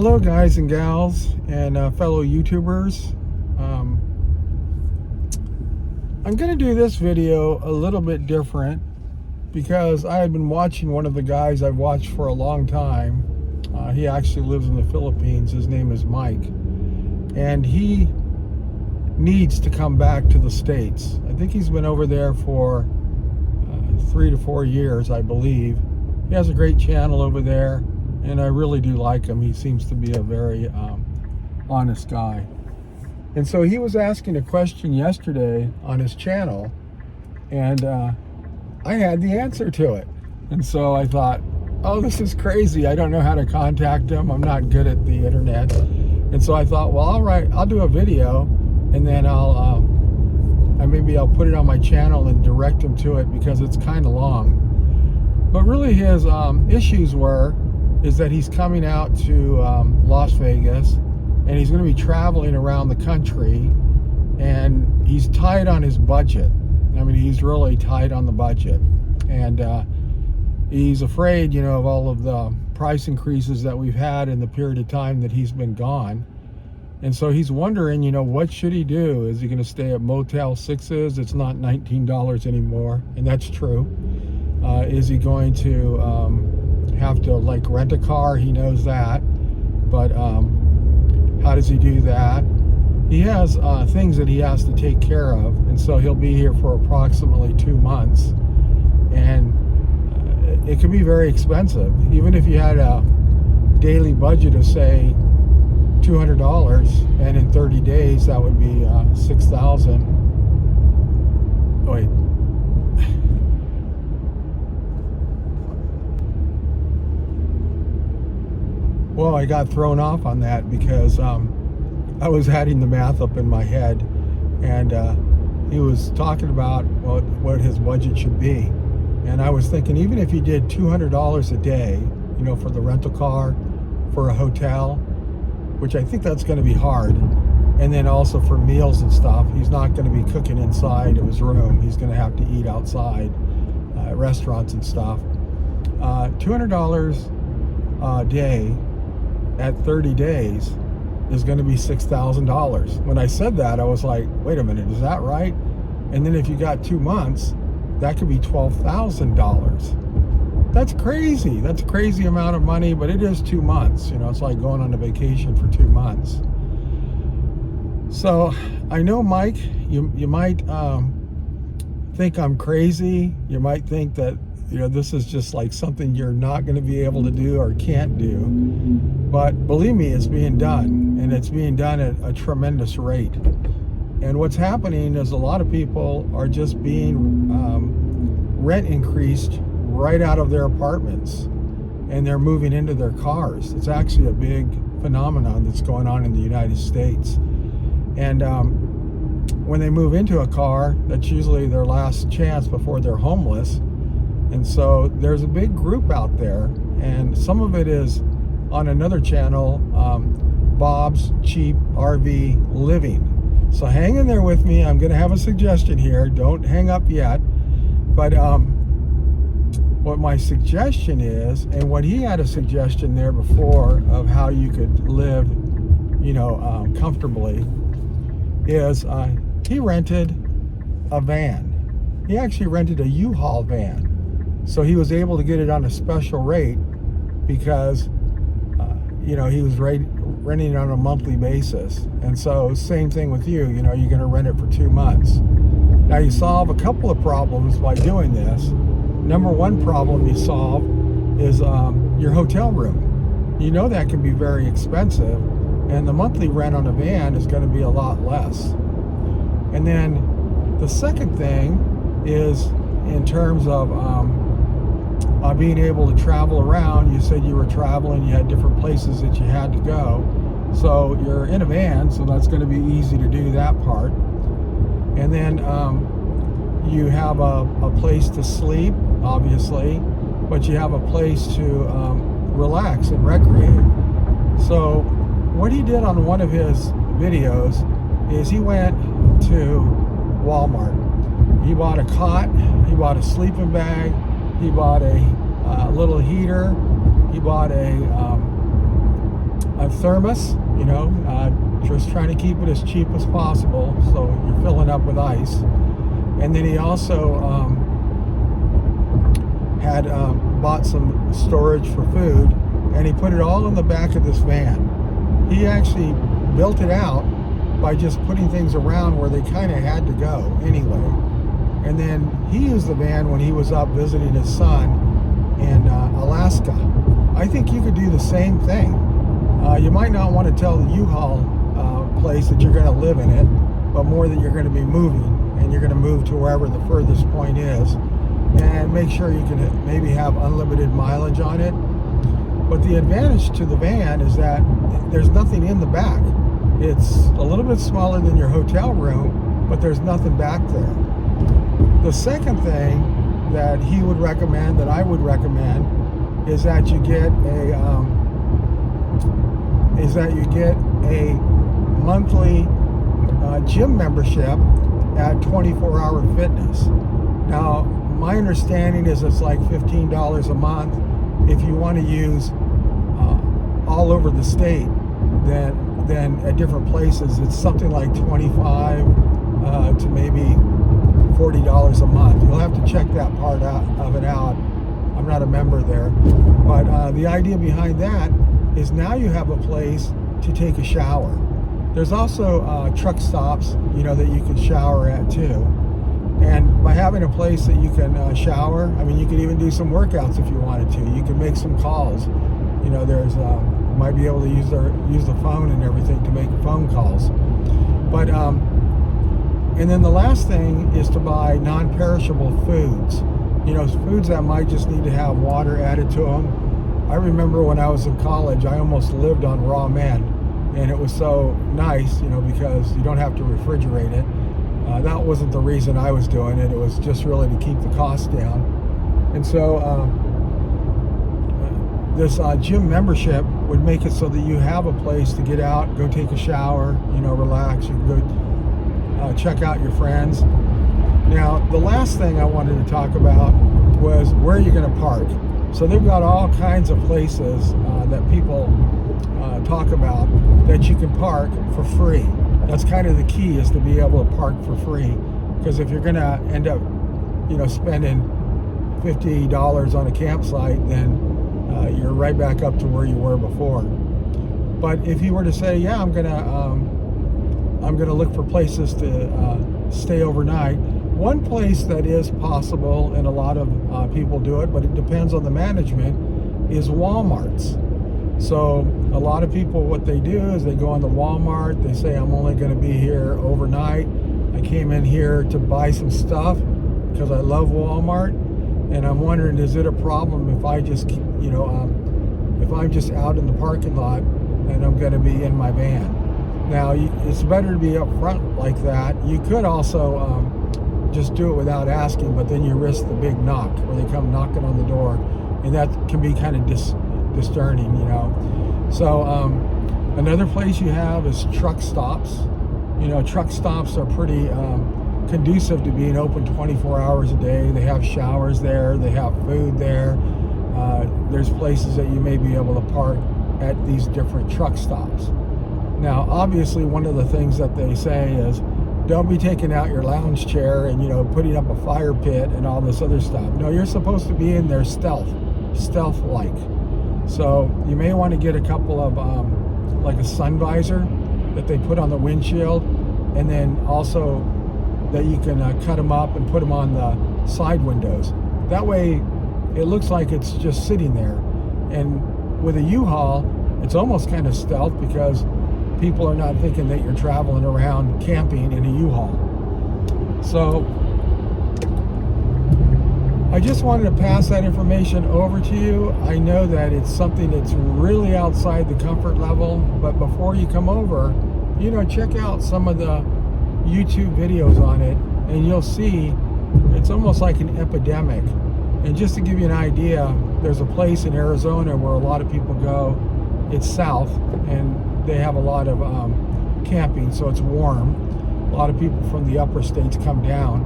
Hello guys and gals and fellow YouTubers. I'm going to do this video a little bit different because I had been watching one of the guys I've watched for a long time. He actually lives in the Philippines. His name is Mike. And he needs to come back to the States. I think he's been over there for 3 to 4 years, I believe. He has a great channel over there. And I really do like him. He seems to be a very honest guy. And so he was asking a question yesterday on his channel, and I had the answer to it. And so I thought, oh, this is crazy. I don't know how to contact him. I'm not good at the internet. And so I thought, well, all right, I'll do a video, and then maybe I'll put it on my channel and direct him to it because it's kind of long. But really his issues is that he's coming out to Las Vegas, and he's going to be traveling around the country, and he's tight on his budget. I mean, he's really tight on the budget, and he's afraid, of all of the price increases that we've had in the period of time that he's been gone. And so he's wondering, what should he do? Is he going to stay at Motel 6s? It's not $19 anymore, and that's true. Is he going to have to rent a car? He knows that, but how does he do that? He has things that he has to take care of, and so he'll be here for approximately 2 months, and it can be very expensive. Even if you had a daily budget of say $200, and in 30 days that would be $6,000. Wait. Well, I got thrown off on that because I was adding the math up in my head, and he was talking about what his budget should be. And I was thinking, even if he did $200 a day, for the rental car, for a hotel, which I think that's going to be hard, and then also for meals and stuff, he's not going to be cooking inside of his room. He's going to have to eat outside at restaurants and stuff. $200 a day at 30 days is going to be $6,000. When I said that, I was like, wait a minute, is that right? And then if you got 2 months, that could be $12,000. That's crazy. That's a crazy amount of money, but it is 2 months. It's like going on a vacation for 2 months. So I know, Mike, you might think I'm crazy. You might think that this is just like something you're not going to be able to do or can't do. But believe me, it's being done, and it's being done at a tremendous rate. And what's happening is a lot of people are just being rent increased right out of their apartments, and they're moving into their cars. It's actually a big phenomenon that's going on in the United States. And when they move into a car, that's usually their last chance before they're homeless. And so there's a big group out there, and some of it is on another channel, Bob's Cheap RV Living. So hang in there with me. I'm going to have a suggestion here. Don't hang up yet. But what my suggestion is, and what he had a suggestion there before of how you could live, comfortably, is he rented a van. He actually rented a U-Haul van. So he was able to get it on a special rate because, he was renting it on a monthly basis. And so same thing with you, you're going to rent it for 2 months. Now you solve a couple of problems by doing this. Number one problem you solve is your hotel room. That can be very expensive, and the monthly rent on a van is going to be a lot less. And then the second thing is in terms of being able to travel around. You said you were traveling, you had different places that you had to go. So you're in a van, so that's going to be easy to do that part. And then you have a place to sleep, obviously, but you have a place to relax and recreate. So what he did on one of his videos is he went to Walmart. He bought a cot, he bought a sleeping bag, he bought a little heater, he bought a a thermos, just trying to keep it as cheap as possible, so you're filling up with ice. And then he also had bought some storage for food, and he put it all in the back of this van. He actually built it out by just putting things around where they kind of had to go anyway. And then he used the van when he was up visiting his son in Alaska. I think you could do the same thing. You might not want to tell the U-Haul place that you're going to live in it, but more that you're going to be moving, and you're going to move to wherever the furthest point is, and make sure you can maybe have unlimited mileage on it. But the advantage to the van is that there's nothing in the back. It's a little bit smaller than your hotel room, but there's nothing back there. The second thing that he would recommend, that I would recommend, is that you get a monthly gym membership at 24-Hour Fitness. Now, my understanding is it's like $15 a month. If you want to use all over the state, then at different places it's something like $25 to maybe $40 a month. You'll have to check that part of it out. I'm not a member there, but the idea behind that is now you have a place to take a shower. There's also truck stops, that you can shower at too. And by having a place that you can shower, you can even do some workouts if you wanted to. You can make some calls. There's you might be able to use the phone and everything to make phone calls. But and then the last thing is to buy non-perishable foods. Foods that might just need to have water added to them. I remember when I was in college, I almost lived on raw men, and it was so nice, because you don't have to refrigerate it. That wasn't the reason I was doing it. It was just really to keep the cost down. And so this gym membership would make it so that you have a place to get out, go take a shower, relax. You can go check out your friends. Now, the last thing I wanted to talk about was where you're going to park. So they've got all kinds of places that people talk about that you can park for free. That's kind of the key, is to be able to park for free. Because if you're going to end up, spending $50 on a campsite, then you're right back up to where you were before. But if you were to say, yeah, I'm gonna look for places to stay overnight. One place that is possible, and a lot of people do it, but it depends on the management, is Walmarts. So a lot of people, what they do is they go on the Walmart, they say, I'm only going to be here overnight. I came in here to buy some stuff because I love Walmart, and I'm wondering, is it a problem if I just, if I'm just out in the parking lot and I'm going to be in my van? Now, it's better to be up front like that. You could also just do it without asking, but then you risk the big knock, where they come knocking on the door, and that can be kind of discerning, So another place you have is truck stops. Truck stops are pretty conducive to being open 24 hours a day. They have showers there, they have food there. There's places that you may be able to park at these different truck stops. Now, obviously, one of the things that they say is, don't be taking out your lounge chair and, putting up a fire pit and all this other stuff. No, you're supposed to be in there stealth-like. So you may want to get a couple of, like a sun visor that they put on the windshield, and then also that you can cut them up and put them on the side windows. That way, it looks like it's just sitting there. And with a U-Haul, it's almost kind of stealth, because people are not thinking that you're traveling around camping in a U-Haul. So I just wanted to pass that information over to you. I know that it's something that's really outside the comfort level, but before you come over, check out some of the YouTube videos on it, and you'll see it's almost like an epidemic. And just to give you an idea, there's a place in Arizona where a lot of people go. It's south, and they have a lot of camping, so it's warm. A lot of people from the upper states come down,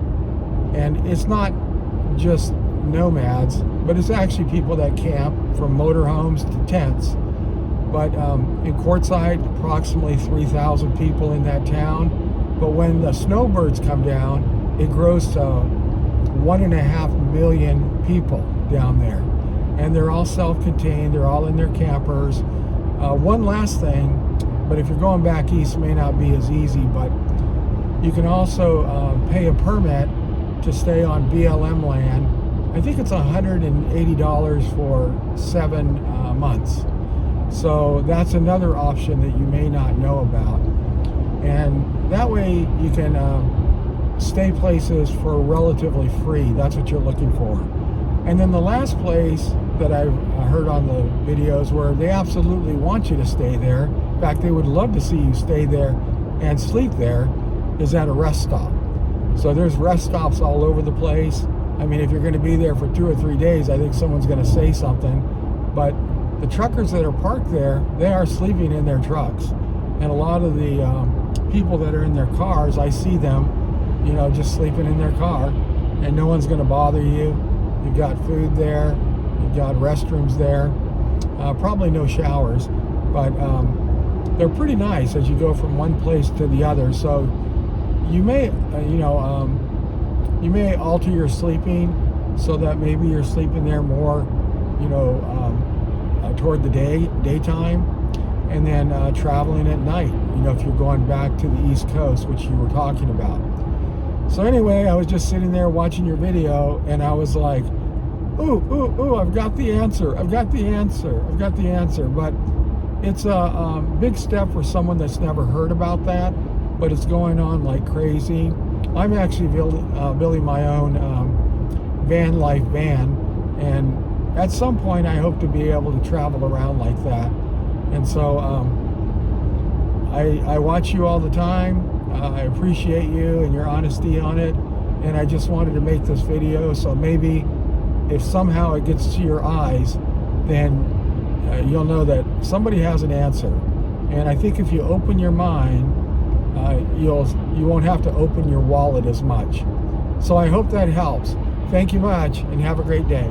and it's not just nomads, but it's actually people that camp, from motorhomes to tents. But in Quartzsite, approximately 3,000 people in that town. But when the snowbirds come down, it grows to 1.5 million people down there. And they're all self-contained, they're all in their campers. One last thing, but if you're going back east, it may not be as easy, but you can also pay a permit to stay on BLM land. I think it's $180 for 7 months. So that's another option that you may not know about. And that way you can stay places for relatively free. That's what you're looking for. And then the last place that I've heard on the videos where they absolutely want you to stay there, in fact they would love to see you stay there and sleep there, is at a rest stop. So there's rest stops all over the place. I mean, if you're going to be there for 2 or 3 days, I think someone's going to say something. But the truckers that are parked there, they are sleeping in their trucks. And a lot of the people that are in their cars, I see them, you know, just sleeping in their car, and no one's going to bother you. You've got food there, you've got restrooms there, probably no showers, but they're pretty nice as you go from one place to the other. So you may, you may alter your sleeping so that maybe you're sleeping there more, you know, toward the daytime, and then traveling at night, you know, if you're going back to the East Coast, which you were talking about. So anyway, I was just sitting there watching your video, and I was like, ooh, I've got the answer. I've got the answer. But it's a big step for someone that's never heard about that, but it's going on like crazy. I'm actually building my own van life van, and at some point I hope to be able to travel around like that. And so I watch you all the time. I appreciate you and your honesty on it, and I just wanted to make this video so maybe if somehow it gets to your eyes, then you'll know that somebody has an answer. And I think if you open your mind, you won't have to open your wallet as much. So I hope that helps. Thank you much, and have a great day.